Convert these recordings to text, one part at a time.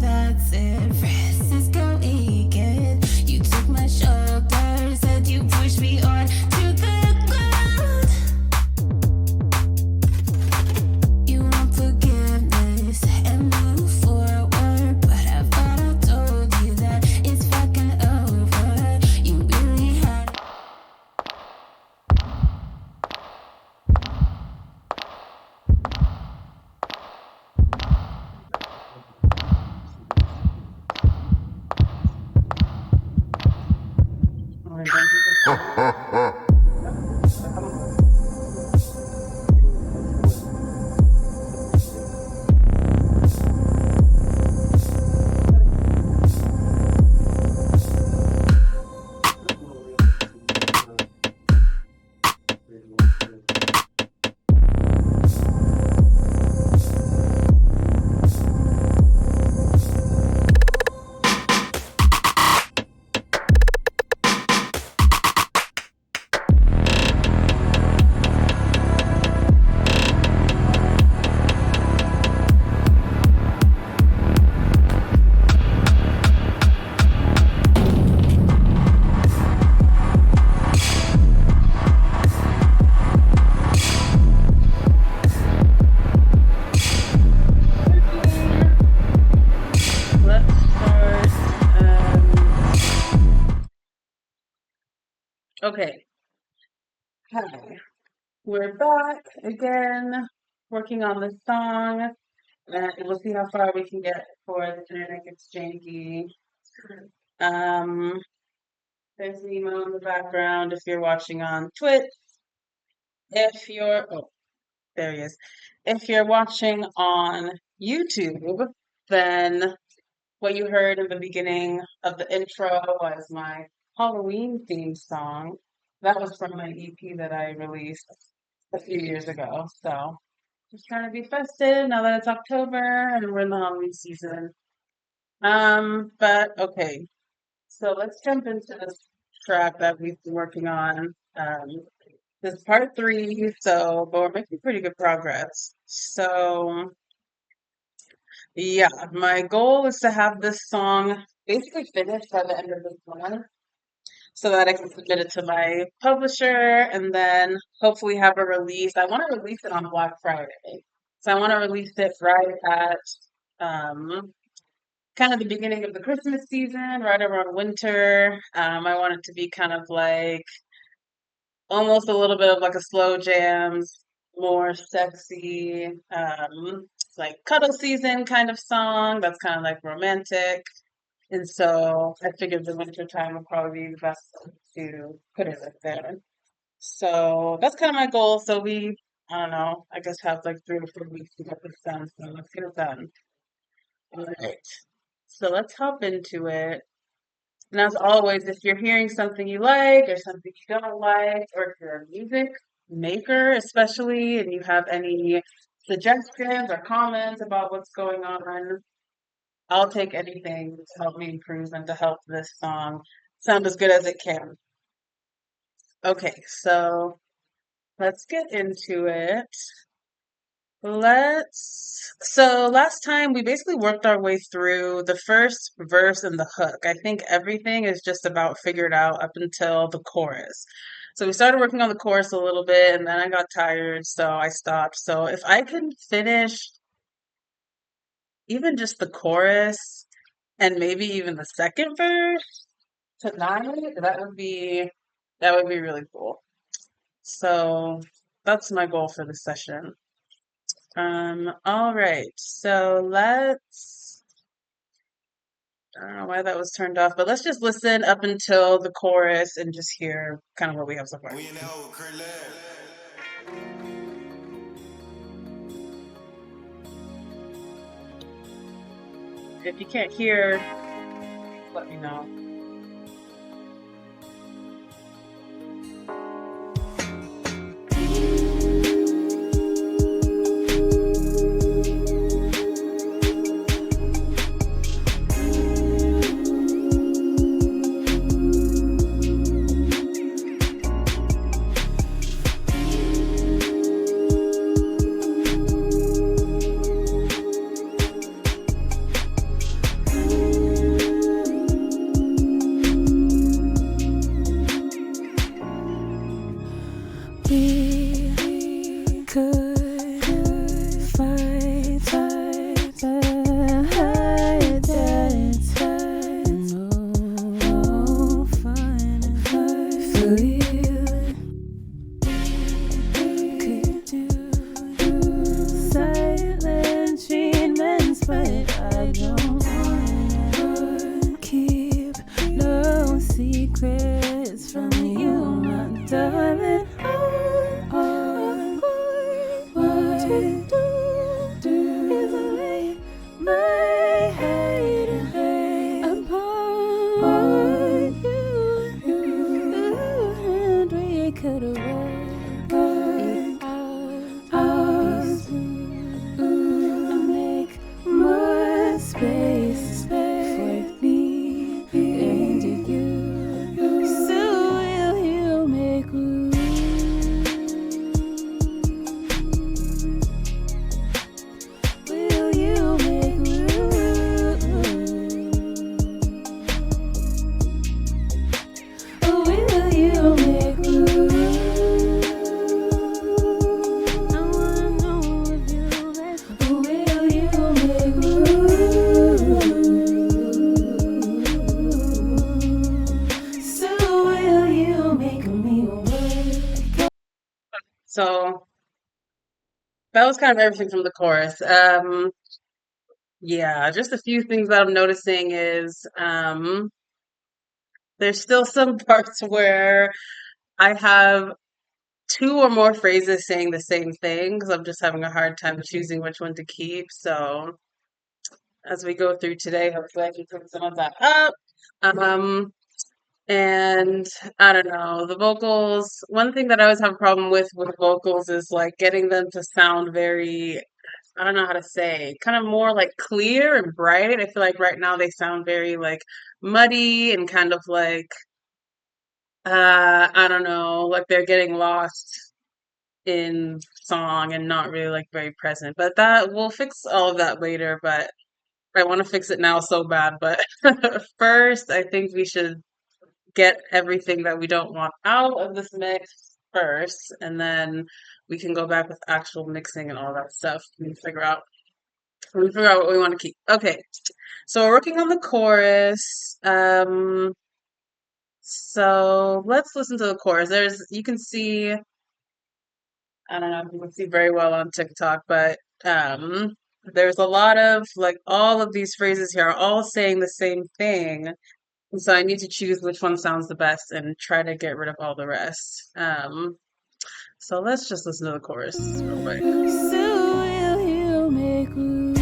that's it. Francisco Egan. You took my shoulder, said you pushed me on to the ground. You want forgiveness and move forward, but I thought I told you that it's fucking over. You really had. Let's start. Okay. Hi. We're back again, working on this song, and we'll see how far we can get for the genetic exchange. There's Nemo in the background if you're watching on Twitch. There he is. If you're watching on YouTube, then what you heard in the beginning of the intro was my Halloween themed song. That was from my EP that I released a few years ago. So just trying to be festive now that it's October and we're in the Halloween season. But okay, so let's jump into this track that we've been working on. This is part 3, but we're making pretty good progress. So yeah, my goal is to have this song basically finished by the end of this month so that I can submit it to my publisher and then hopefully have a release. I want to release it on Black Friday. So I want to release it right at kind of the beginning of the Christmas season, right around winter. I want it to be kind of like almost a little bit of like a slow jams, more sexy, like cuddle season kind of song that's kind of like romantic. And so I figured the winter time would probably be the best to put it right there. So that's kind of my goal. So I don't know, I guess have like 3 or 4 weeks to get this done. So let's get it done. All right. So let's hop into it. And as always, if you're hearing something you like or something you don't like, or if you're a music maker especially, and you have any suggestions or comments about what's going on, I'll take anything to help me improve and to help this song sound as good as it can. Okay, so let's get into it. So last time we basically worked our way through the first verse and the hook. I think everything is just about figured out up until the chorus. So we started working on the chorus a little bit and then I got tired, so I stopped. So if I can finish even just the chorus and maybe even the second verse tonight, that would be really cool. So that's my goal for this session. All right, so I don't know why that was turned off, but let's just listen up until the chorus and just hear kind of what we have so far. If you can't hear, let me know. So that was kind of everything from the chorus. Yeah, just a few things that I'm noticing is there's still some parts where I have two or more phrases saying the same thing because I'm just having a hard time choosing which one to keep. So as we go through today, hopefully I can clean some of that up. Um, and I don't know, the vocals, one thing that I always have a problem with vocals is like getting them to sound very, I don't know how to say, kind of more like clear and bright. I feel like right now they sound very like muddy and kind of like I don't know, like they're getting lost in song and not really like very present. But that we'll fix all of that later, but I want to fix it now so bad. But first, I think we should get everything that we don't want out of this mix first, and then we can go back with actual mixing and all that stuff. We figure out what we want to keep. Okay, so we're working on the chorus. So let's listen to the chorus. You can see, I don't know if you can see very well on TikTok, but there's a lot of like all of these phrases here are all saying the same thing. And so I need to choose which one sounds the best and try to get rid of all the rest. So let's just listen to the chorus real quick. So will you make room?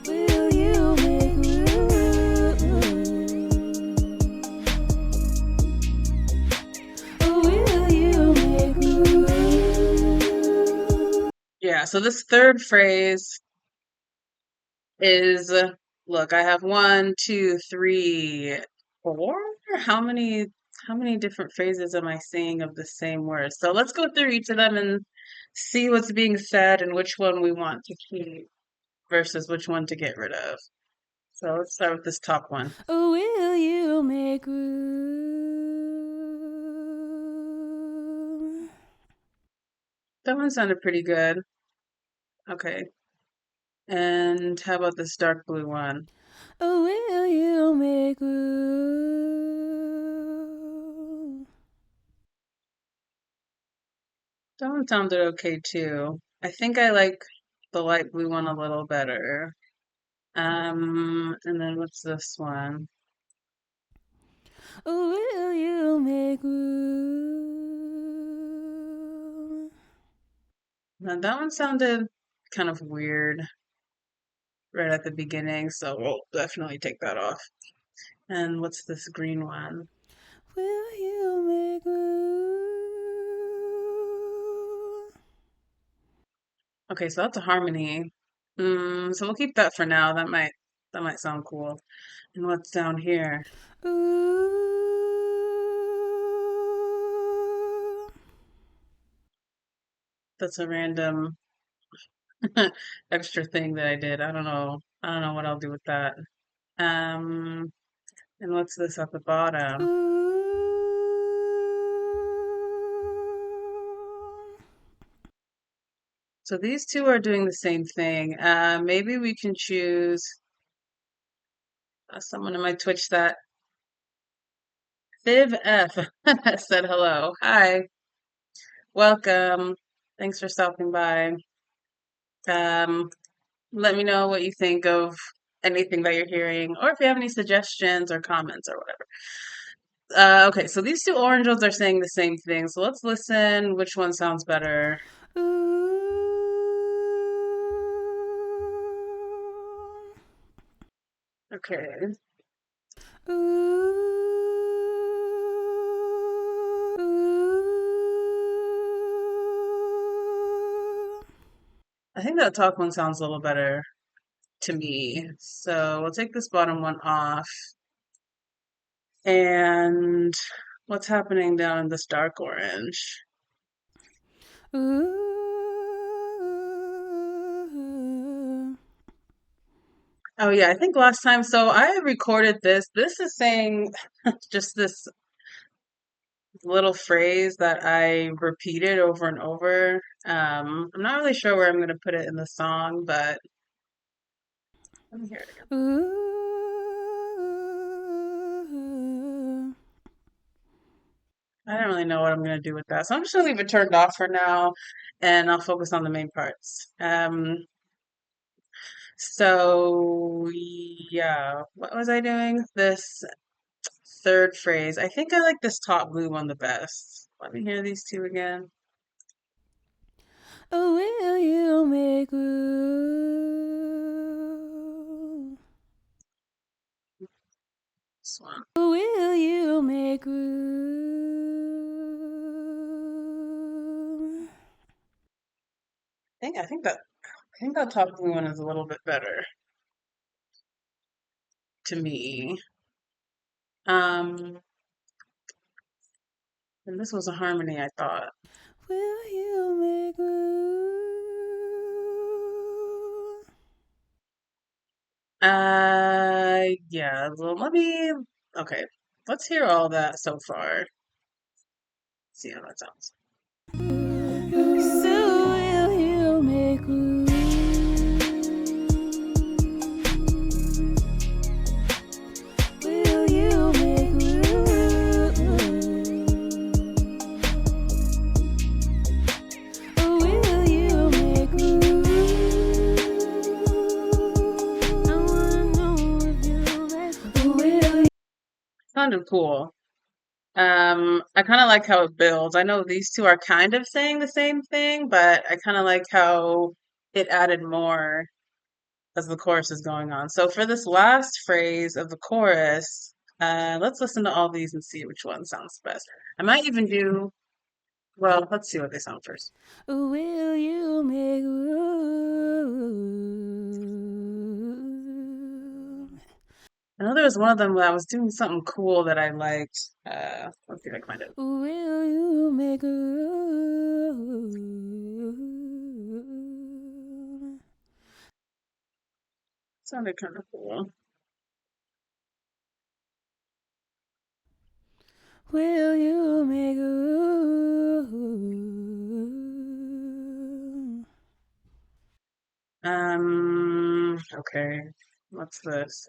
Will you make room? Will you make room? Yeah, so this third phrase is look, I have one, two, three, four. How many different phrases am I seeing of the same word? So let's go through each of them and see what's being said and which one we want to keep versus which one to get rid of. So let's start with this top one. Will you make room? That one sounded pretty good. Okay. And how about this dark blue one? Will you make room? That one sounded okay too. I think I like the light blue one a little better. And then what's this one? Will you make room? Now, that one sounded kind of weird right at the beginning, so we'll definitely take that off. And what's this green one? Will you make room? Okay, so that's a harmony. So we'll keep that for now. That might sound cool. And what's down here? Ooh. That's a random extra thing that I did. I don't know. I don't know what I'll do with that. Um, and what's this at the bottom? Ooh. So these two are doing the same thing. Maybe we can choose someone in my Twitch that Viv F said hello. Hi, welcome. Thanks for stopping by. Um, let me know what you think of anything that you're hearing, or if you have any suggestions or comments or whatever. Okay, so these two orange ones are saying the same thing. So let's listen. Which one sounds better? Okay. I think that top one sounds a little better to me. So we'll take this bottom one off. And what's happening down in this dark orange? Oh yeah, I think last time. So I recorded this. This is saying just this little phrase that I repeated over and over. I'm not really sure where I'm going to put it in the song, but let me hear it again. Ooh. I don't really know what I'm gonna do with that. So I'm just gonna leave it turned off for now and I'll focus on the main parts. So yeah, what was I doing? This third phrase. I think I like this top blue one the best. Let me hear these two again. Oh, will you make room? This one. Will you make room? I think that top blue one is a little bit better to me. Um, and this was a harmony, I thought. Will you make room? Yeah, well, okay, let's hear all that so far. See how that sounds. So will you make room? Will you make room? Or will you make room? I wanna know if you make room. Will you? Sounded cool. I kind of like how it builds. I know these two are kind of saying the same thing, but I kind of like how it added more as the chorus is going on. So for this last phrase of the chorus, let's listen to all these and see which one sounds best. I might even do, well, let's see what they sound first. Will you make room? I know there was one of them that was doing something cool that I liked. Let's see if I can find it. Will you make room? Sounded kind of cool. Will you make room? Okay. What's this?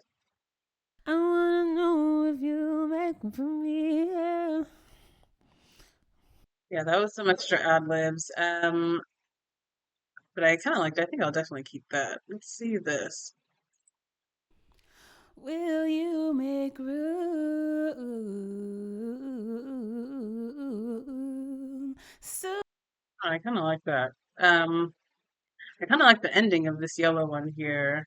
I wanna know if you make room for me. Yeah. Yeah, that was some extra ad libs. But I kind of liked it. I think I'll definitely keep that. Let's see this. Will you make room? So Oh, I kind of like that. Um, I kind of like the ending of this yellow one here.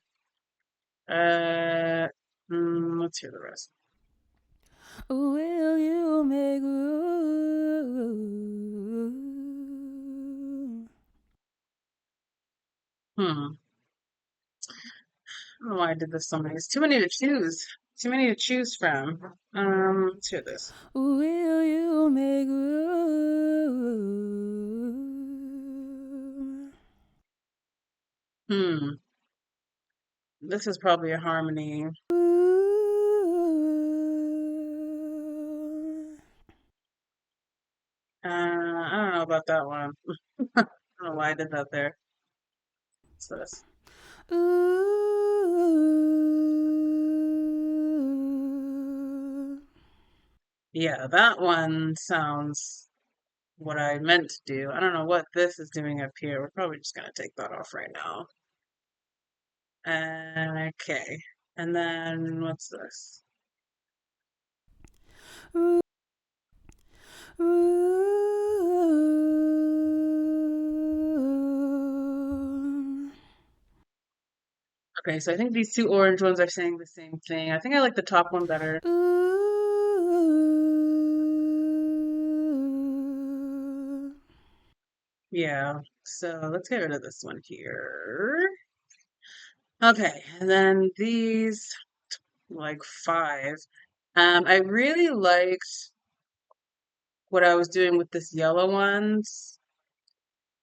Uh, let's hear the rest. will you make room? Hmm. I don't know why I did this so many. It's too many to choose. Too many to choose from. Let's hear this. Will you make room? Hmm. This is probably a harmony. I don't know about that one. I don't know why I did that there. What's this? Ooh. Yeah, that one sounds what I meant to do. I don't know what this is doing up here. We're probably just gonna take that off right now. Okay. And then what's this? Room. Okay, so I think these two orange ones are saying the same thing. I think I like the top one better. Ooh. Yeah. So let's get rid of this one here. Okay, and then these like five. I really liked what I was doing with this yellow ones.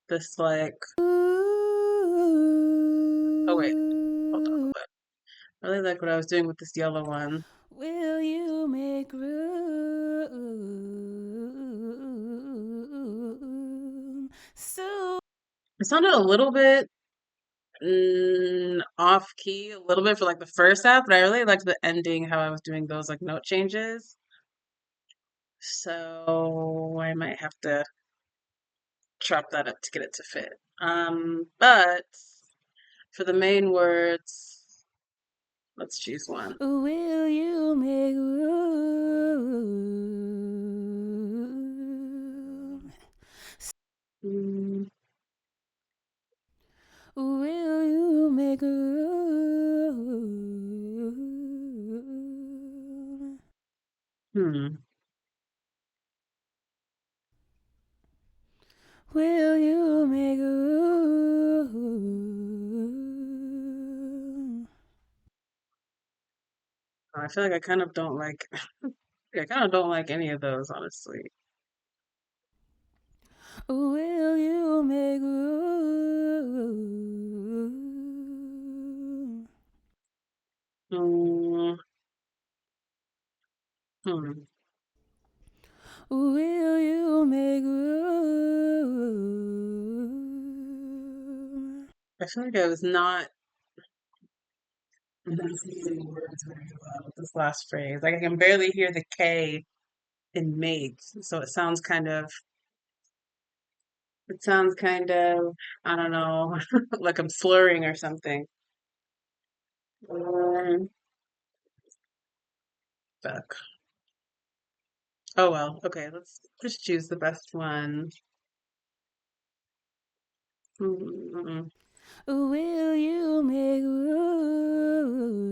This like, oh wait, hold on a little bit. I really like what I was doing with this yellow one. Will you make room? So It sounded a little bit off key, a little bit for like the first half, but I really liked the ending, how I was doing those like note changes. So I might have to chop that up to get it to fit. But for the main words, let's choose one. Will you make room? Mm, Will you make room? hmm. Will you make room? I feel like I kind of don't like. I kind of don't like any of those, honestly. Will you make room? Mm, hmm. Will you make room? I feel like I was not enunciating words very well with this last phrase. Like I can barely hear the K in make, so it sounds kind of, I don't know, like I'm slurring or something. Um, fuck. Oh well. Okay, let's just choose the best one. Mm-mm. Will you make room?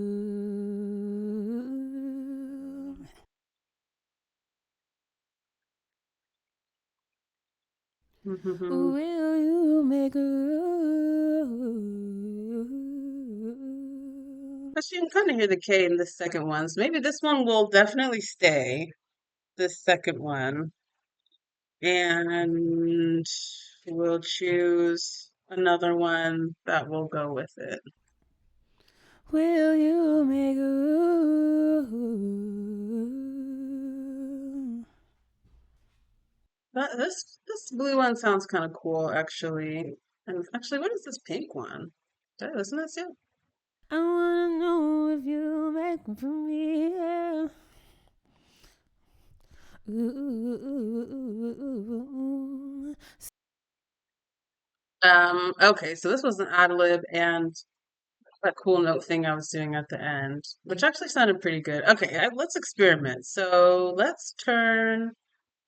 Mm-mm. Will you make room? Actually, you can kind of hear the K in the second one, so maybe this one will definitely stay. This second one, and we'll choose another one that will go with it. Will you make room? This blue one sounds kind of cool, actually. And actually, what is this pink one? Did I listen to this yet? I wanna know if you make room for me. Yeah. Ooh. Okay, so this was an ad lib and that cool note thing I was doing at the end, which actually sounded pretty good. Okay, let's experiment. So let's turn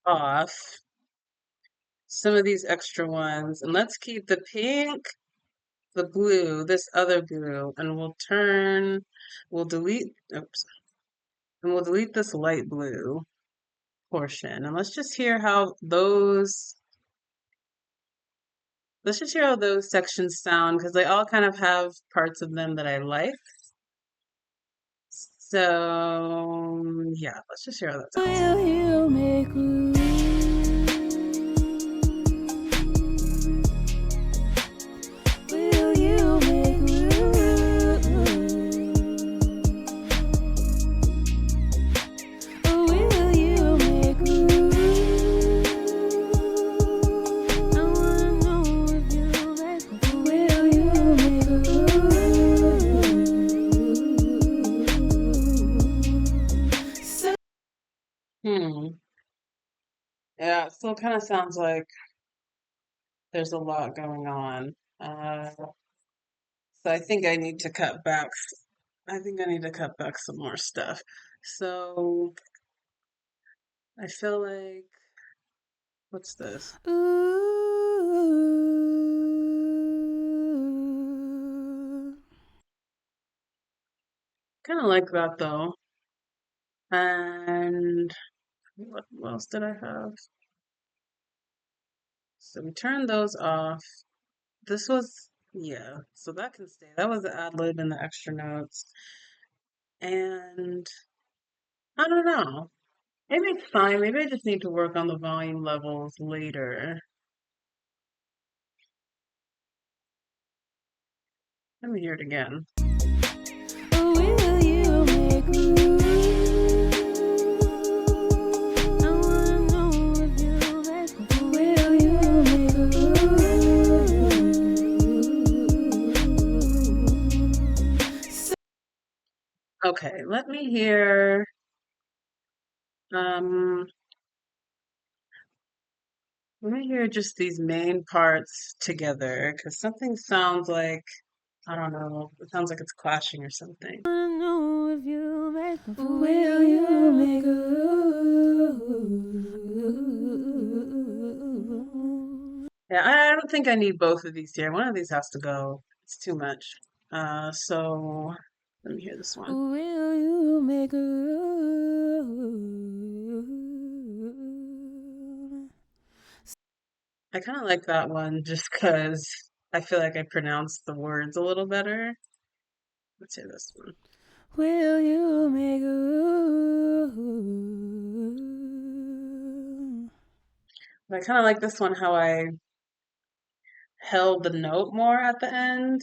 off some of these extra ones and let's keep the pink, the blue, this other blue, and we'll delete, oops, and we'll delete this light blue portion. And let's just hear how those sections sound because they all kind of have parts of them that I like. So, yeah, let's just hear how that sounds. Will you make room? Will you make room? Will you make room? I wanna know if you make room. Will you make room? Hmm. Yeah, it still kind of sounds like there's a lot going on. So I think I need to cut back. I think I need to cut back some more stuff. So I feel like, what's this? Ooh. Kind of like that though. And what else did I have? So we turned those off. Yeah, so that can stay. That was the ad lib and the extra notes. And I don't know. Maybe it's fine. Maybe I just need to work on the volume levels later. Let me hear it again. Will you make room? I wanna know if you make room. Will you make room? Okay, let me hear. Um, Let me hear just these main parts together, because something sounds like, I don't know, it sounds like it's clashing or something. Wanna know if you make me for will you make a Yeah, I don't think I need both of these here. One of these has to go. It's too much. So let me hear this one. will you make a I kind of like that one just because I feel like I pronounce the words a little better. Let's hear this one. will you make I kind of like this one, how I held the note more at the end.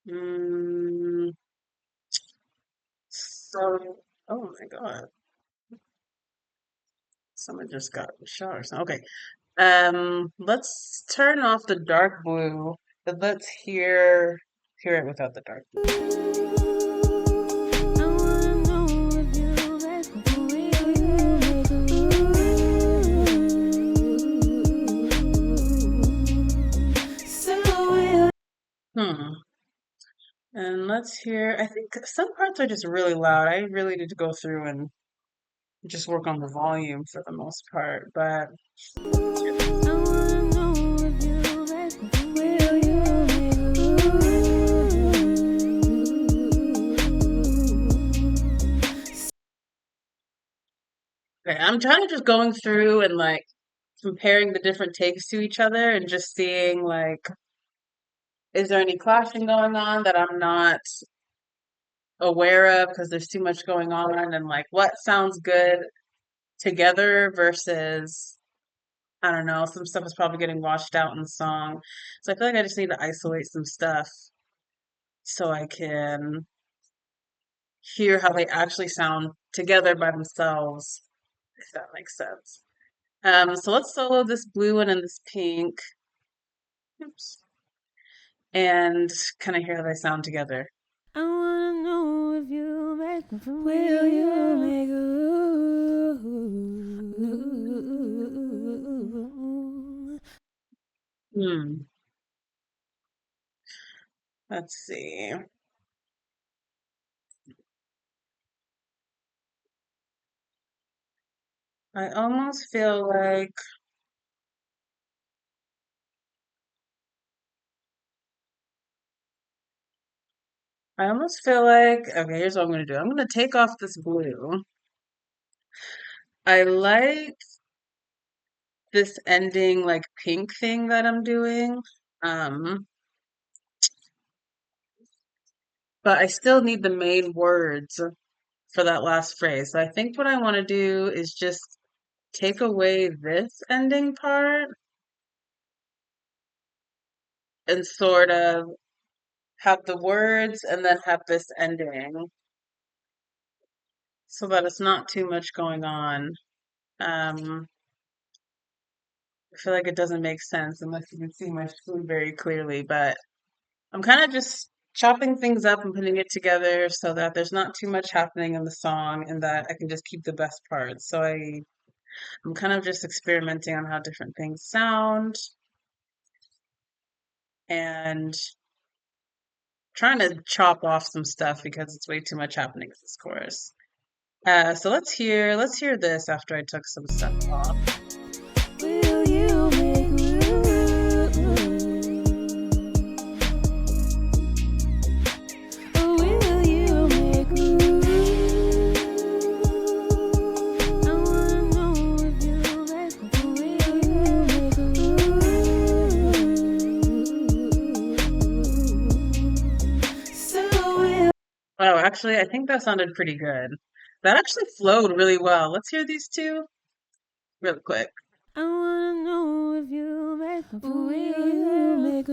Mm, so, oh my God, someone just got shot or something. Okay, let's turn off the dark blue, but let's hear it without the dark blue. I wanna know if you make me for will you make so will Hmm. And let's hear. I think some parts are just really loud. I really need to go through and just work on the volume for the most part. But let's hear this. I wanna know if you make me for will you make Okay, I'm trying to just going through and like comparing the different takes to each other and just seeing like, is there any clashing going on that I'm not aware of because there's too much going on, and like what sounds good together versus, I don't know, some stuff is probably getting washed out in the song. So I feel like I just need to isolate some stuff so I can hear how they actually sound together by themselves, if that makes sense. So let's solo this blue one and this pink. Oops. And kind of hear how they sound together. I wanna know if you make me for will you make Hmm. Let's see. I almost feel like okay, here's what I'm gonna do. I'm gonna take off this blue. I like this ending like pink thing that I'm doing. Um, but I still need the main words for that last phrase. So I think what I want to do is just take away this ending part and sort of have the words and then have this ending so that it's not too much going on. Um, I feel like it doesn't make sense unless you can see my spoon very clearly, but I'm kind of just chopping things up and putting it together so that there's not too much happening in the song and that I can just keep the best parts. So I'm kind of just experimenting on how different things sound and trying to chop off some stuff because it's way too much happening in this chorus. So let's hear this after I took some stuff off. will you make will you make I wanna know if you make will you make so will Oh, actually, I think that sounded pretty good. That actually flowed really well. Let's hear these two really quick. I wanna know if you make will you make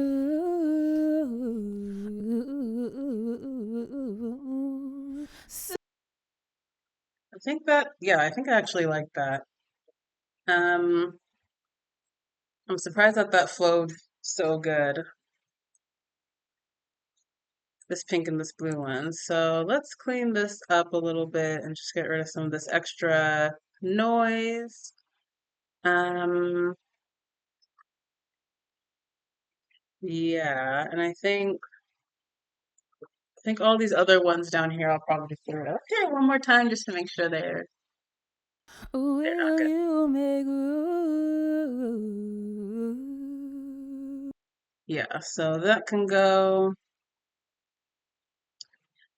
I think I actually like that. Um, I'm surprised that that flowed so good. This pink and this blue one. So let's clean this up a little bit and just get rid of some of this extra noise. Um, Yeah, and I think all these other ones down here I'll probably just hear it okay one more time just to make sure they're not Will good. you make room? Yeah, so that can go.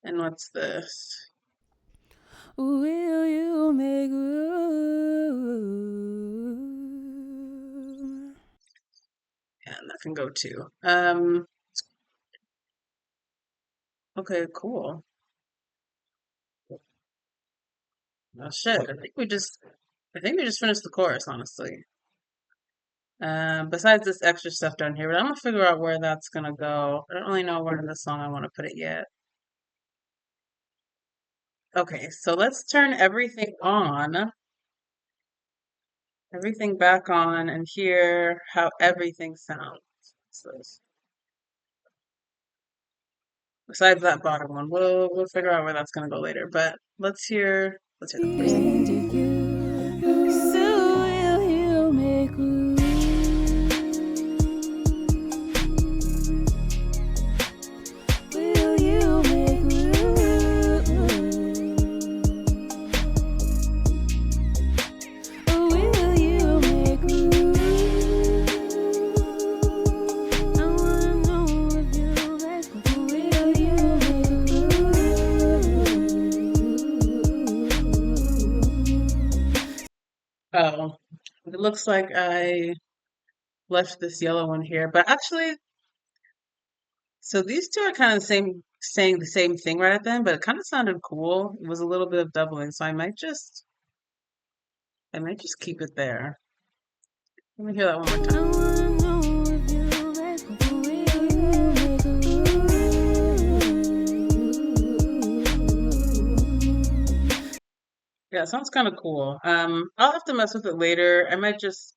And what's this? Will you make room? And that can go too. Okay, cool. Oh shit. I think we just finished the chorus, honestly. Besides this extra stuff down here, but I'm gonna figure out where that's gonna go. I don't really know where in the song I want to put it yet. Okay, so let's turn everything back on, and hear how everything sounds. So, besides that bottom one, we'll figure out where that's gonna go later. But let's hear the first. And you, so will you make room? Will you make room? Will you make room? I wanna know if you like me. Will you make room? Oh, it looks like I left this yellow one here, but actually, so these two are kind of the same, saying the same thing right at the end, but it kind of sounded cool. It was a little bit of doubling, so I might just keep it there. Let me hear that one more I time. wanna know if you like me. Will you make room? Yeah, it sounds kind of cool. I'll have to mess with it later. I might just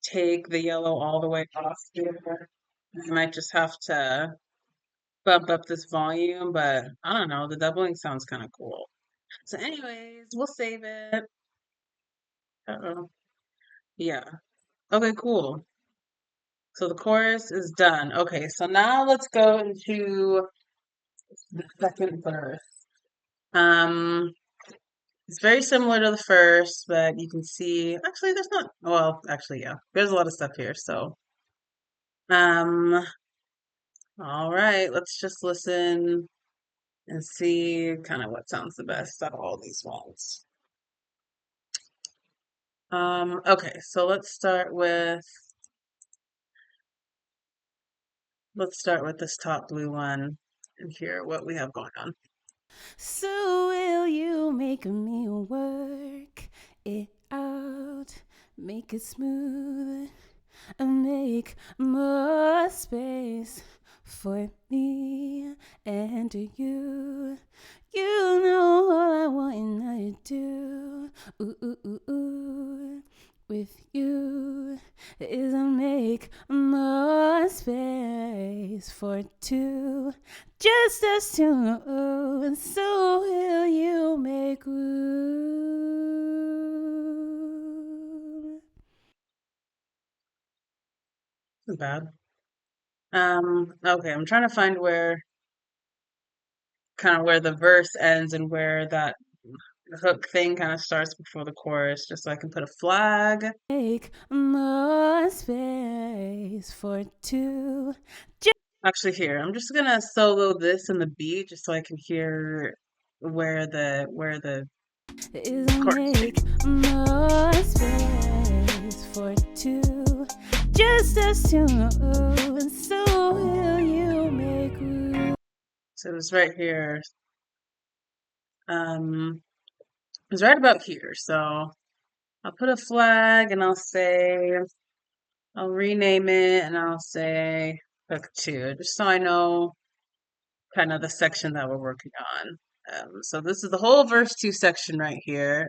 take the yellow all the way off here. I might just have to bump up this volume, but I don't know. The doubling sounds kind of cool. So, anyways, we'll save it. Uh-oh. Yeah. Okay, cool. So the chorus is done. Okay, so now let's go into the second verse. Um, it's very similar to the first, but you can see actually there's not, well, actually, yeah, there's a lot of stuff here. So, um, all right, let's just listen and see kind of what sounds the best out of all these ones. Okay, so let's start with this top blue one and hear what we have going on. So will you make me work it out? Make it smooth and make more space for me and you. You know all I want and I do. Ooh, ooh, ooh, ooh. With you is I make more space for two. Just us two. And so will you make room? Not bad. Okay, I'm trying to find where the verse ends and where that hook thing kind of starts before the chorus, just so I can put a flag. Make more space for two. Actually, here, I'm just gonna solo this in the beat just so I can hear where the Is I chorus make changes. more space for two. Just us two. And so will you make room? So it was right here. It was right about here. So I'll put a flag and I'll rename it and I'll say hook two, just so I know kind of the section that we're working on. So this is the whole verse two section right here.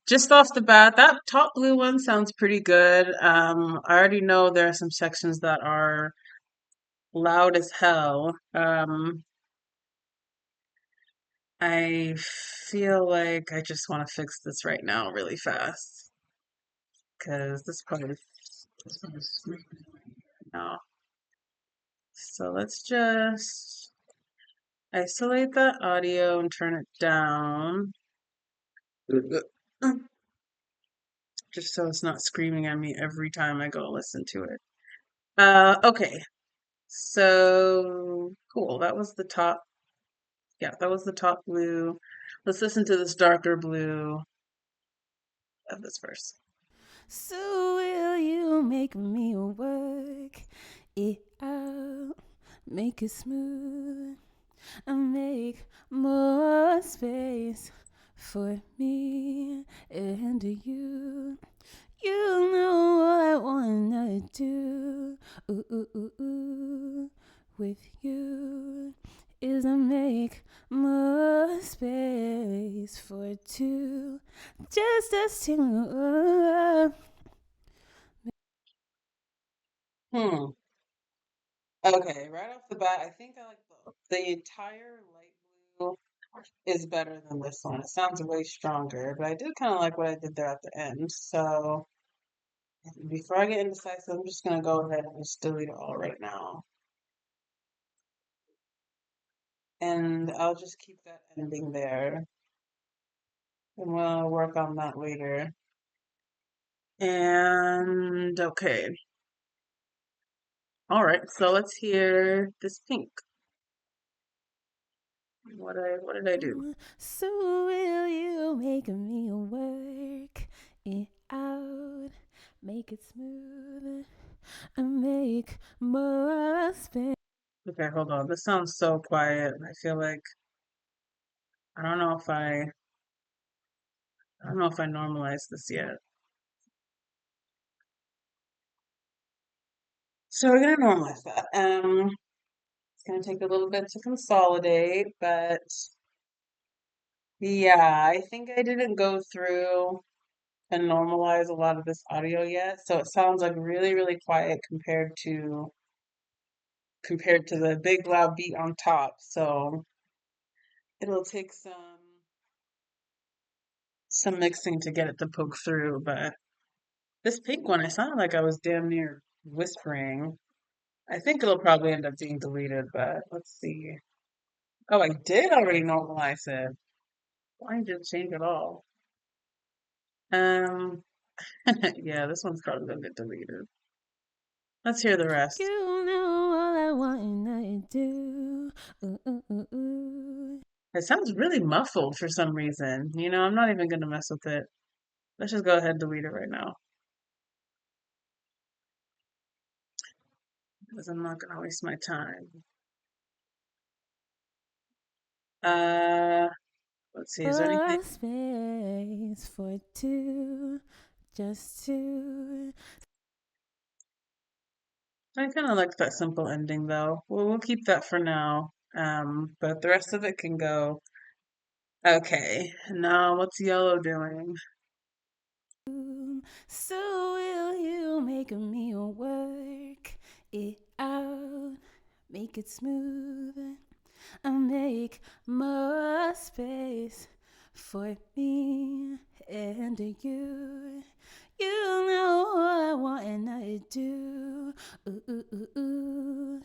Just off the bat, that top blue one sounds pretty good. I already know there are some sections that are loud as hell. I feel like I just want to fix this right now really fast because this part is screaming. now. So let's just isolate that audio and turn it down. Just so it's not screaming at me every time I go listen to it. Okay. So cool. That was the top. Yeah, that was the top blue. Let's listen to this darker blue of this verse. So will you make me work it out, make it smooth, and make more space for me and you? You know what I wanna do, ooh, ooh, ooh, ooh, with you is to make more space for two, just us two. Hmm. Okay, right off the bat, I think I like the entire light blue is better than this one. It sounds way stronger, but I did kind of like what I did there at the end. So before I get indecisive, I'm just gonna go ahead and just delete it all right now. And I'll just keep that ending there. And we'll work on that later. And okay. All right, so let's hear this pink. What did I do? So will you make me work it out, make it smooth, and make more space? Okay, hold on. This sounds so quiet. I feel like I don't know if I don't know if I normalized this yet. So we're gonna normalize that. It's gonna take a little bit to consolidate, but yeah, I think I didn't go through and normalize a lot of this audio yet, so it sounds like really, really quiet compared to the big loud beat on top. So it'll take some mixing to get it to poke through, but this pink one, I sounded like I was damn near whispering. I think it'll probably end up being deleted, but let's see. Oh, I did already normalize it. Why did it change at all? Um, yeah, this one's probably gonna get deleted. Let's hear the rest. You know all I wanna do. Ooh, ooh, ooh, ooh. It sounds really muffled for some reason. I'm not even gonna mess with it. Let's just go ahead and delete it right now because I'm not gonna waste my time. Uh, let's see. Is there anything? More space for two, just two. I kind of like that simple ending though. We'll keep that for now. But the rest of it can go. Okay. Now what's yellow doing? So will you make me work it out, make it smooth, and make more space for me and you? You know what I wanna do, ooh, ooh, ooh, ooh,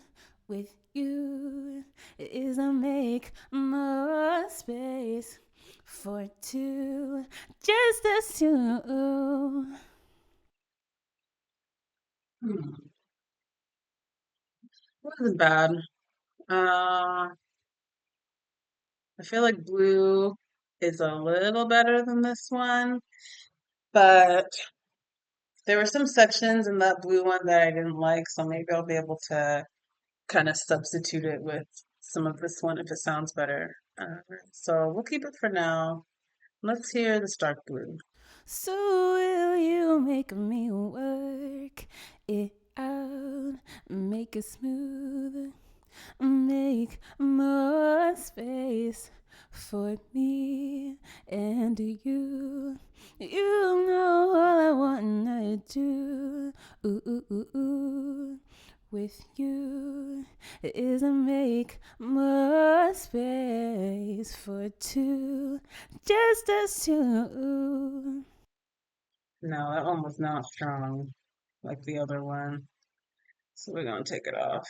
with you is to make more space for two, just us two. Hmm. Wasn't bad. Uh, I feel like blue is a little better than this one, but there were some sections in that blue one that I didn't like, so maybe I'll be able to kind of substitute it with some of this one if it sounds better. So we'll keep it for now. Let's hear the dark blue. So will you make me work it out, make it smooth, make more space for me and you? You know all I wanna do, ooh, ooh, ooh, ooh, with you is to make more space for two, just us two. No, that one was not strong like the other one. So we're gonna take it off.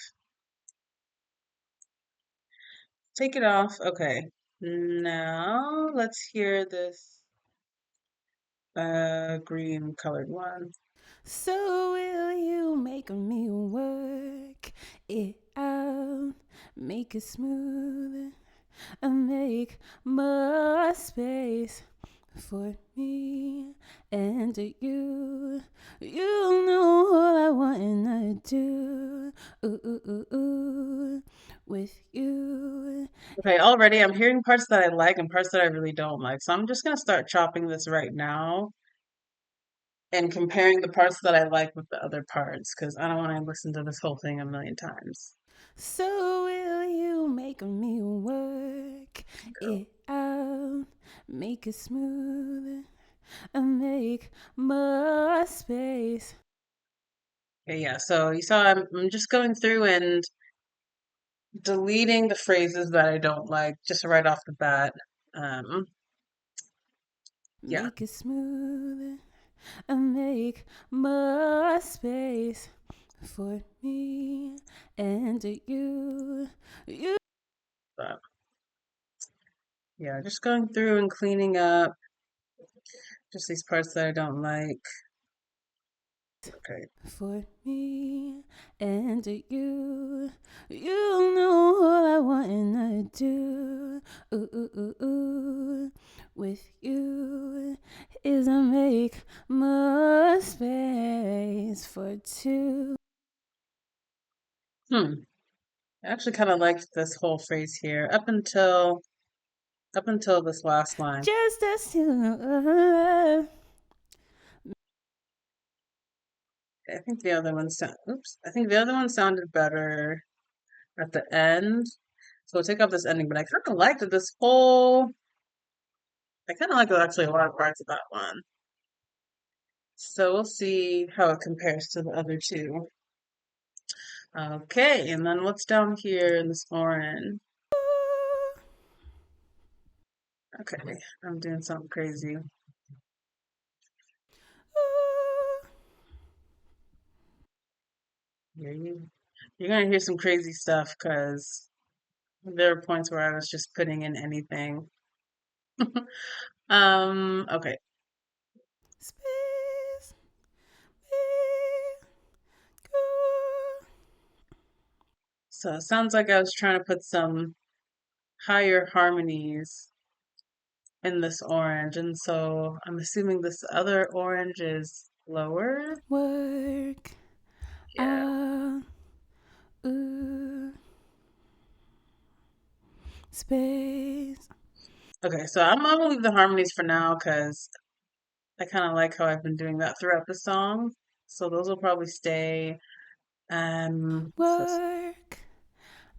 Take it off. Okay. Now let's hear this green colored one. So will you make me work it out, make it smooth, and make more space for me and you. You know all I want to do. Ooh, ooh, ooh, ooh, with you. Okay, already I'm hearing parts that I like and parts that I really don't like. So I'm just gonna start chopping this right now and comparing the parts that I like with the other parts because I don't want to listen to this whole thing a million times. So will you make me work Go. it out, make it smooth, and make more space. Okay, yeah. So you saw I'm just going through and deleting the phrases that I don't like just right off the bat. Um, yeah. Make it smooth and make more space for me and you. You But yeah, just going through and cleaning up just these parts that I don't like. Okay. for me and you. You know all I want to do. Ooh, ooh, ooh, ooh, with you is I make more space for two. Hmm. I actually kind of liked this whole phrase here up until this last line. Just us two. I think the other one sound oops. I think the other one sounded better at the end. So we'll take off this ending, but I kind of liked it this whole I kind of like actually a lot of parts of that one. So we'll see how it compares to the other two. Okay, and then what's down here in this orange? Okay, I'm doing something crazy. You're gonna hear some crazy stuff because there are points where I was just putting in anything. Okay. Space, me, go. So it sounds like I was trying to put some higher harmonies in this orange, and so I'm assuming this other orange is lower. Work Yeah. out, ooh, space. Okay, so I'm gonna leave the harmonies for now because I kind of like how I've been doing that throughout the song. So those will probably stay. So, Work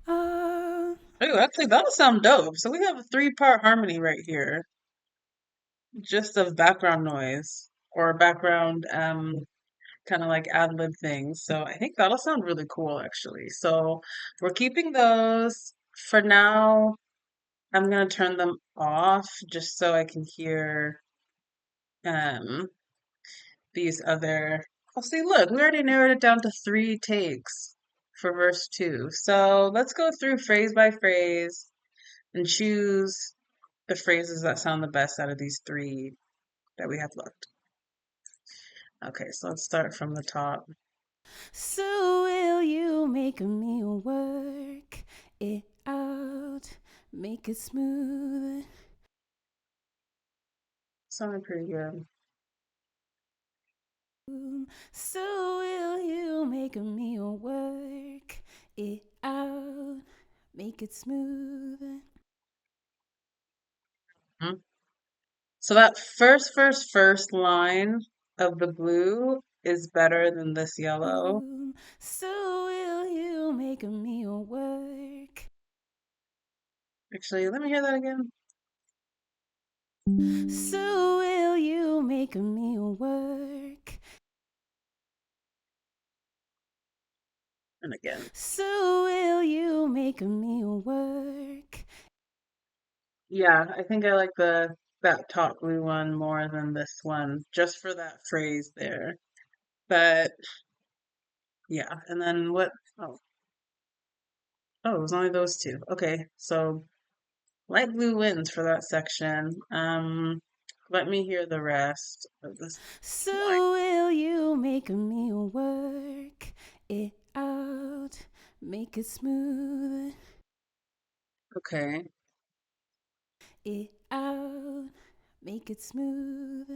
out. oh, actually, that'll sound dope. So we have a three-part harmony right here, just of background noise or background kind of like ad lib things. So I think that'll sound really cool, actually. So we're keeping those for now. I'm gonna turn them off just so I can hear um these other. Oh, see, look, we already narrowed it down to 3 takes for verse 2. So let's go through phrase by phrase and choose the phrases that sound the best out of these three that we have left. Okay, so let's start from the top. So will you make me work it out, make it smooth? Sounded pretty good. So will you make me work it out, make it smooth? Hmm. So that first line of the blue is better than this yellow. So will you make me work? Actually, let me hear that again. So will you make me work? And again. So will you make me work? Yeah, I think I like the that top blue one more than this one, just for that phrase there. But Yeah, and then what? Oh, oh, it was only those two. Okay, so light blue wins for that section. Let me hear the rest of this line. So will you make me work it out? Make it smooth Okay. it out. Make it smooth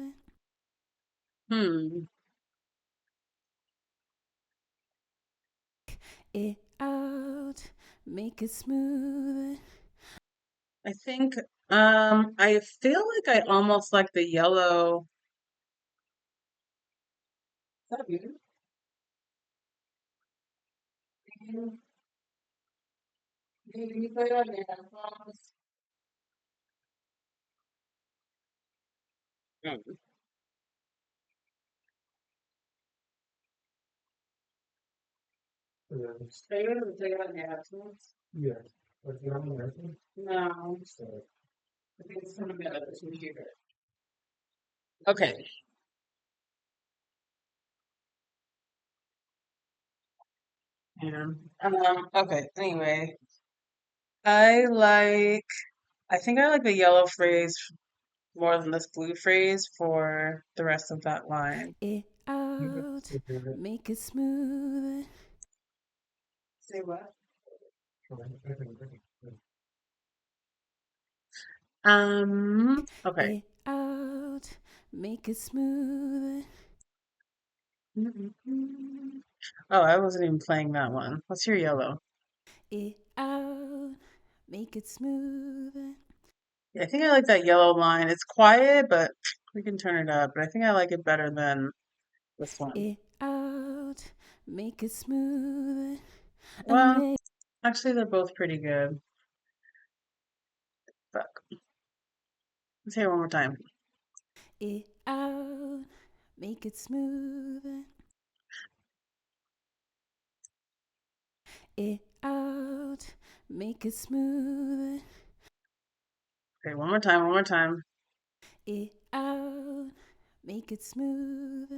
Hmm. it out. Make it smooth. I think I feel like I almost like the yellow. Is that you? Can you put it on your headphones? Mm. Are you able to take it on your headphones? No. I think it's coming out of the computer. Okay. Yeah. Okay. Anyway, I like. I think I like the yellow phrase more than this blue phrase for the rest of that line. It out. Make it smooth Say what? Okay. it out. Make it smooth Oh, I wasn't even playing that one. What's your yellow? it out. Make it smooth Yeah, I think I like that yellow line. It's quiet, but we can turn it up. But I think I like it better than this one. it out. Make it smooth Well, and actually, they're both pretty good. But let's hear it one more time. it out. Make it smooth it out. Make it smooth Okay, one more time, one more time. it out. Make it smooth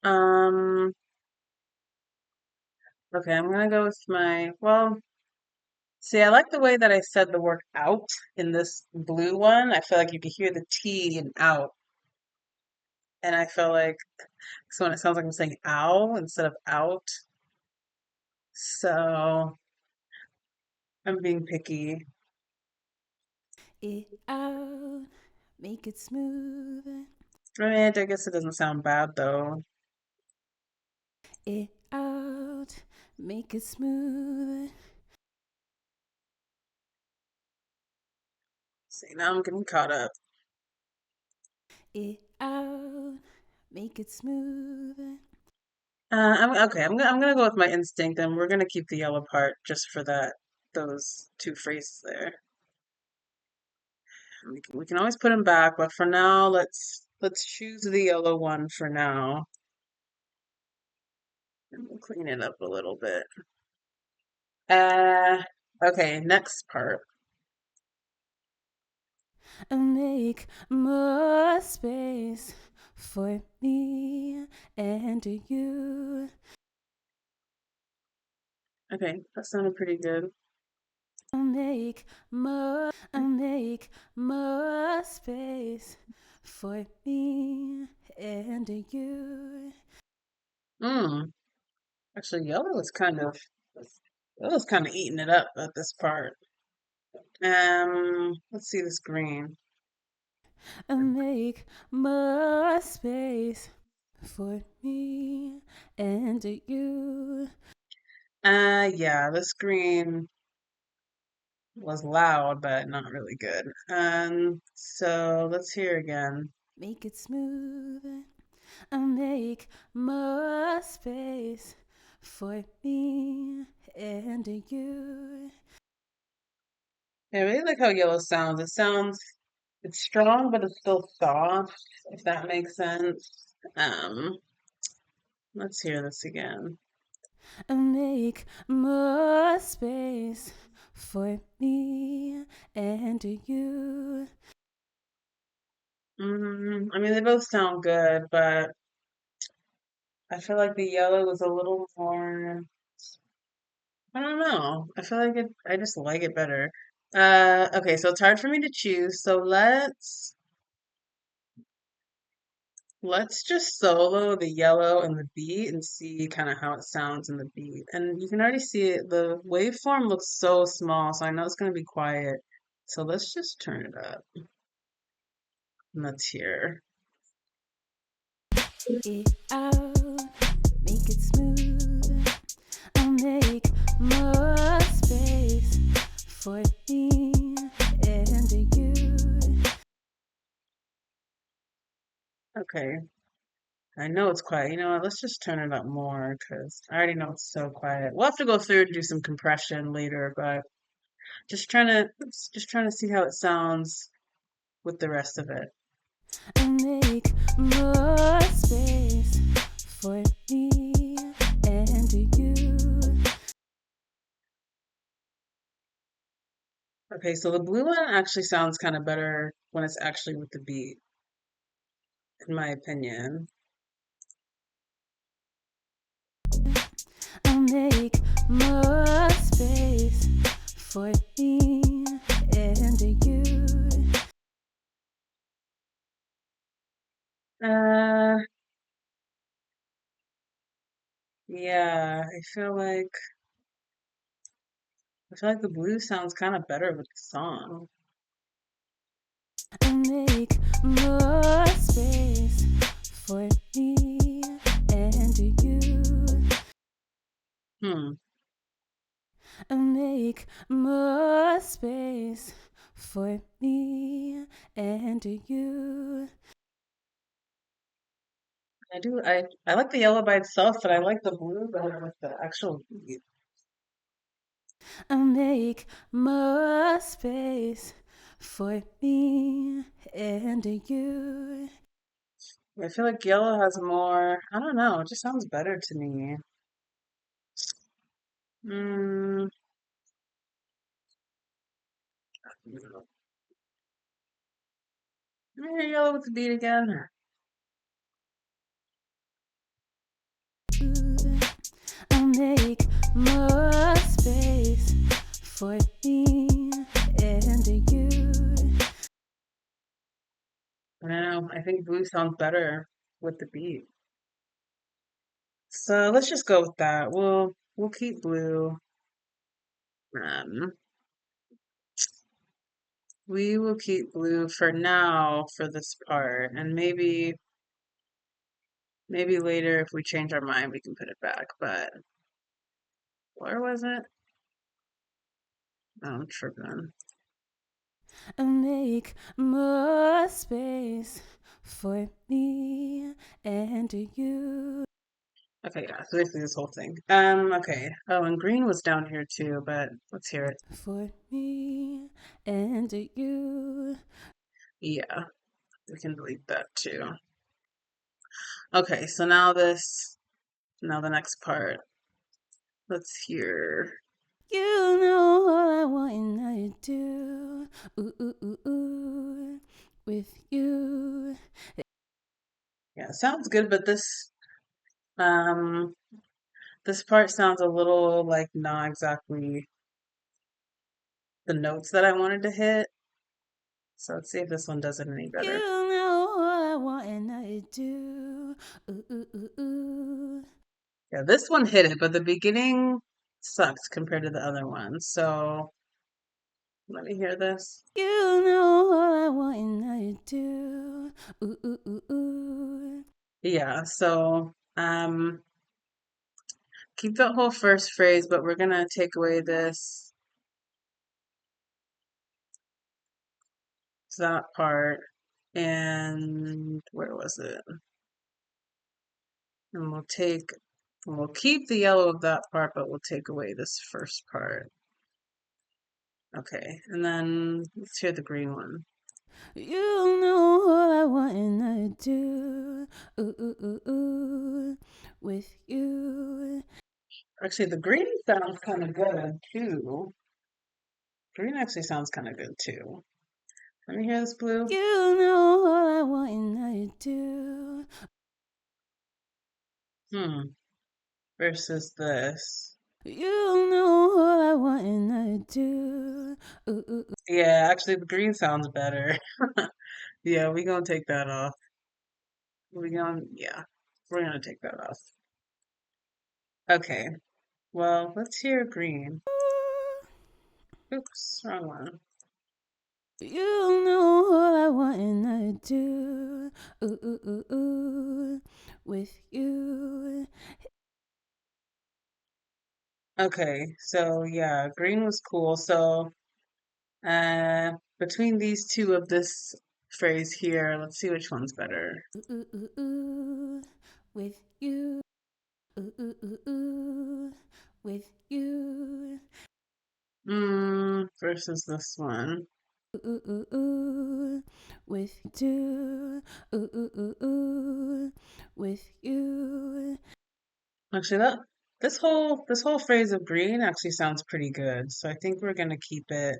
Um, okay, I'm gonna go with well, see, I like the way that I said the word out in this blue one. I feel like you can hear the T in out. And I feel like so when it sounds like I'm saying ow instead of out. So I'm being picky. it out. Make it smooth I guess it doesn't sound bad though. it out. Make it smooth See, now I'm getting caught up. it out. Make it smooth I'm gonna go with my instinct, and we're gonna keep the yellow part just for those two phrases there. We can always put them back, but for now, let's choose the yellow one for now, and we'll clean it up a little bit. Uh, okay, next part. and make more space for me and you. Okay, that sounded pretty good. Make more space for me and you. Mm, actually, yellow's kind of eating it up at this part. Let's see this green. Make more space for me and you. Yeah, this green was loud, but not really good. So let's hear again. Make it smooth. Make more space for me and you. Yeah, I really like how yellow sounds. It's strong, but it's still soft, if that makes sense. Let's hear this again. Make more space for me and you. I mean, they both sound good, but I feel like the yellow is a little more. I don't know. I feel like it. I just like it better. Okay, so it's hard for me to choose. So let's just solo the yellow and the beat and see kind of how it sounds in the beat. And you can already see it. The waveform looks so small, so I know it's gonna be quiet. So let's just turn it up. And let's hear. It out, make it smooth. I'll make more space for me and you. Okay, I know it's quiet. You know what? Let's just turn it up more because I already know it's so quiet. We'll have to go through and do some compression later, but just trying to see how it sounds with the rest of it. I'll make more space for me and you. Okay, so the blue one actually sounds kind of better when it's actually with the beat, in my opinion. I'll make more space for me and you. Uh, yeah, I feel like the blue sounds kind of better with the song. I'll make more space for me and you. Hmm. I'll make more space for me and you. I like the yellow by itself, but I like the blue better with the actual beat. I'll make more space for me and you. I feel like yellow has more, I don't know, it just sounds better to me. Mm, yellow with the beat again. I'll make more space for me and you. I don't know, I think blue sounds better with the beat. So let's just go with that. We'll keep blue. Um, we will keep blue for now for this part, and maybe later if we change our mind we can put it back. But where was it? Oh, I'm tripping. I'll make more space for me and you. Okay, yeah, so basically this whole thing. Okay. Oh, and green was down here too, but let's hear it. For me and you. Yeah, we can delete that too. Okay, so now the next part. Let's hear. You know all I want and I do. Ooh, ooh, ooh, ooh. With you. Yeah, sounds good, but um this part sounds a little like not exactly the notes that I wanted to hit. So let's see if this one does it any You better. know all I want and I do. Ooh, ooh, ooh, ooh. Yeah, this one hit it, but the beginning sucks compared to the other one. So let me hear this. You know all I want and I do. Ooh, ooh, ooh, ooh. Yeah, so keep that whole first phrase, but we're gonna take away that part, and where was it? And we'll keep the yellow of that part, but we'll take away this first part. Okay, and then let's hear the green one. You know all I want and I do. Ooh, ooh, ooh, ooh. With you. Actually, the green sounds kind of good too. Green actually sounds kind of good too. Let me hear this blue. You know all I want and I do. Versus this. You know all I want and I do. Ooh, ooh, ooh. Yeah, actually, the green sounds better. Yeah, we gonna take that off. Yeah, we're gonna take that off. Okay, well, let's hear green. Oops, wrong one. You know all I want and I do. Ooh, ooh, ooh, ooh. With you. Okay, so yeah, green was cool. So, between these two of this phrase here, let's see which one's better. Ooh, ooh, ooh, ooh. With you. Ooh, ooh, ooh, ooh. With you. Versus this one. Ooh, ooh, ooh. With you. Ooh, ooh, ooh, ooh. With you. Actually, this whole phrase of green actually sounds pretty good. So I think we're gonna keep it.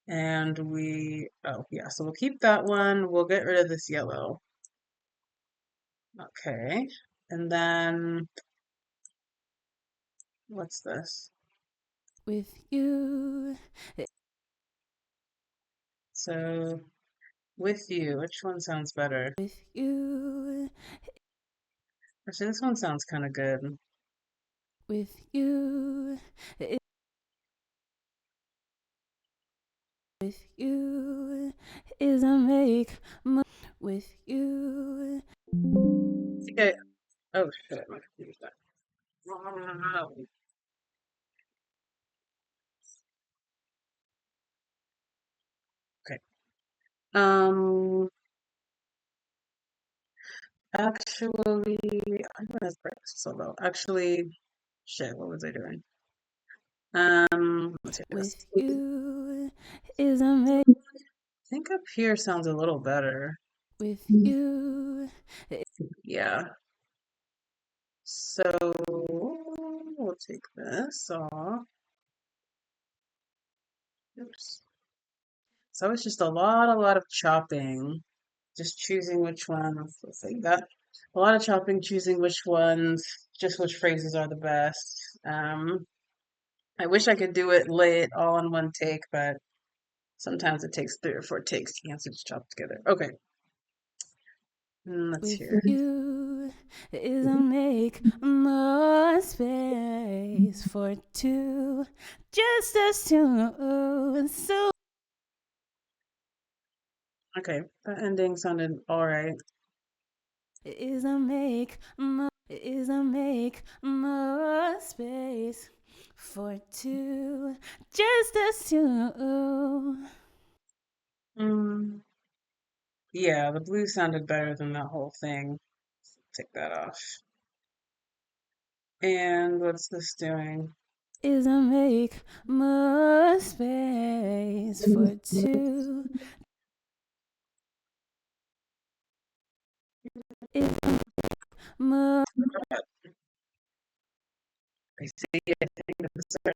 And oh yeah, so we'll keep that one. We'll get rid of this yellow. Okay. And then what's this? With you. So with you, which one sounds better? With you. Actually, this one sounds kind of good. With you. With you is a make with you. Okay. Oh shit, my computer's done. Wow. Okay. Um, actually, I'm gonna breakfast solo. Actually, shit, what was I doing? Let's see With this. you is a make I think up here sounds a little better. with you. Yeah. So we'll take this off. Oops. So it's just a lot of chopping. Just choosing which ones. Let's say that. A lot of chopping, choosing which ones, just which phrases are the best. I wish I could do it late all in one take, but sometimes it takes 3 or 4 takes to get it chopped together. Okay, let's With hear. you is a make more space for two, just us two. So Okay, that ending sounded all right. is a make more space for two, just us two. Mm, yeah, the blue sounded better than that whole thing. Take that off. And what's this doing? Is a make more space for two. Is more I see. I think this word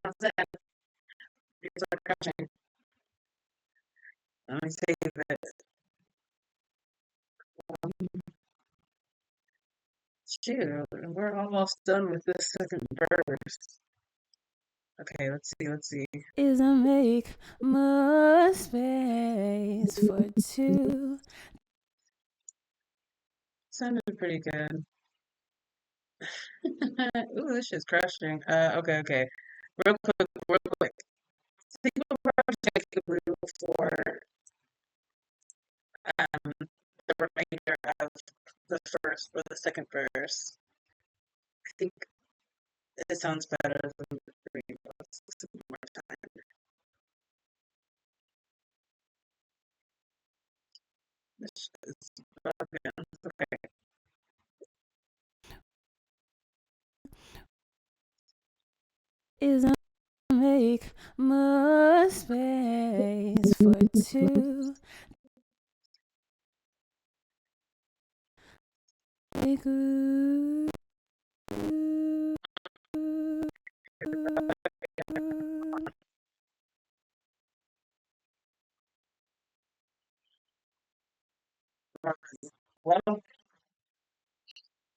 comes in. It's like crouching. Let me save it. Shoot, we're almost done with this second verse. Okay, let's see. Let's see. is a make more space for two. Sounded pretty good. Ooh, this shit's crashing. Okay, okay. Real quick, real quick. Single project blue for the remainder of the first or the second verse. I think it sounds better than the green. Let's listen one more time. This is broken. Okay. Is a make more space for two. Make Well,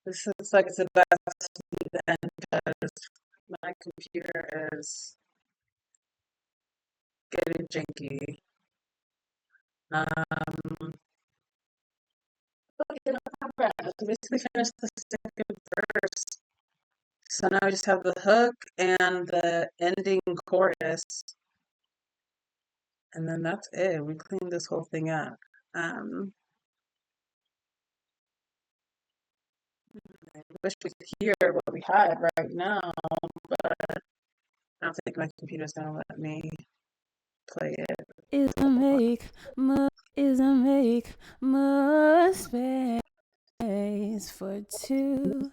this looks like it's the best to end because my computer is getting janky. Um, okay, no problem. I basically finished the second verse. So now I just have the hook and the ending chorus, and then that's it. We cleaned this whole thing up. Um, I wish we could hear what we had right now, but I don't think my computer's gonna let me play it. Is a make more space for two.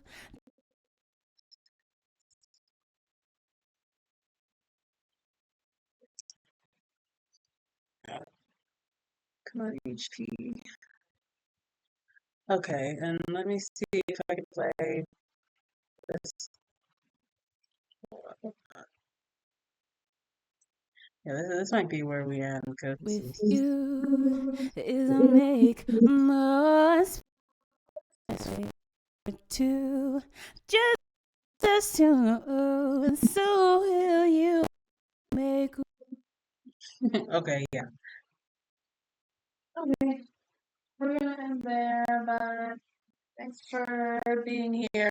Come on, HP. Okay, and let me see if I can play this. Yeah, this might be where we end because this With is. you is a make more space for two. Just us two. So will you make Okay, yeah. Okay, we're gonna end there, but thanks for being here.